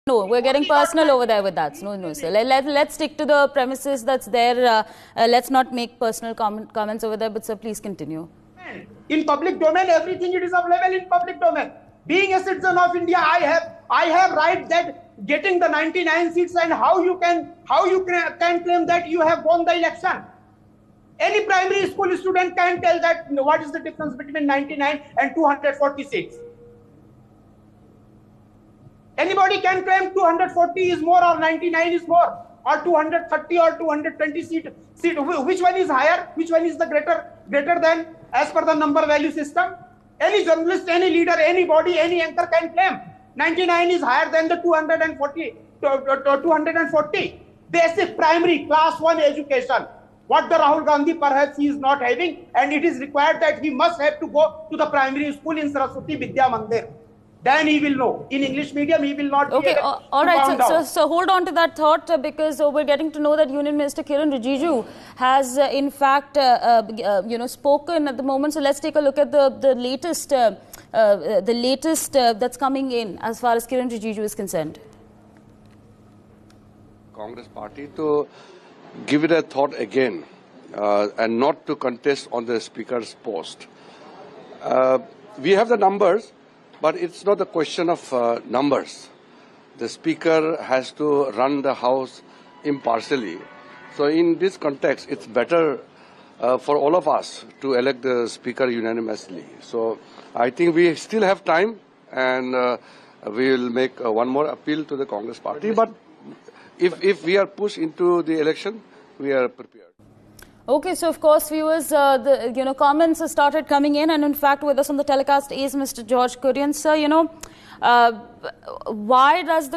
No, we're getting personal over there with that. No, sir. Let's stick to the premises that's there. Let's not make personal comments over there. But sir, please continue. In public domain, everything it is available in public domain. Being a citizen of India, I have right that getting the 99 seats, and how you can claim that you have won the election. Any primary school student can tell that what is the difference between 99 and 246. Anybody can claim 240 is more or 99 is more, or 230 or 220 seat. Which one is higher? Which one is the greater than as per the number value system? Any journalist, any leader, anybody, any anchor can claim 99 is higher than the 240. Basic primary class 1 education. What the Rahul Gandhi perhaps he is not having, and it is required that he must have to go to the primary school in Saraswati Vidya Mandir. Then he will know. In English medium, he will not. Okay, all right. So hold on to that thought because we're getting to know that Union Minister Kiren Rijiju has, in fact, spoken at the moment. So let's take a look at the latest that's coming in as far as Kiren Rijiju is concerned. Congress Party to give it a thought again and not to contest on the Speaker's post. We have the numbers. But it's not a question of numbers. The Speaker has to run the House impartially. So in this context, it's better for all of us to elect the Speaker unanimously. So I think we still have time, and we will make one more appeal to the Congress Party. But if we are pushed into the election, we are prepared. Okay, so of course, viewers, the comments have started coming in, and in fact, with us on the telecast is Mr. George Kurian. Sir, why does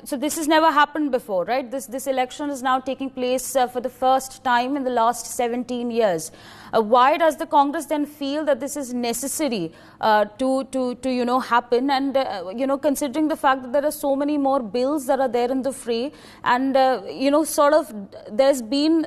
so this has never happened before, right? This election is now taking place for the first time in the last 17 years. Why does the Congress then feel that this is necessary to happen? And considering the fact that there are so many more bills that are there in the fray, and sort of there's been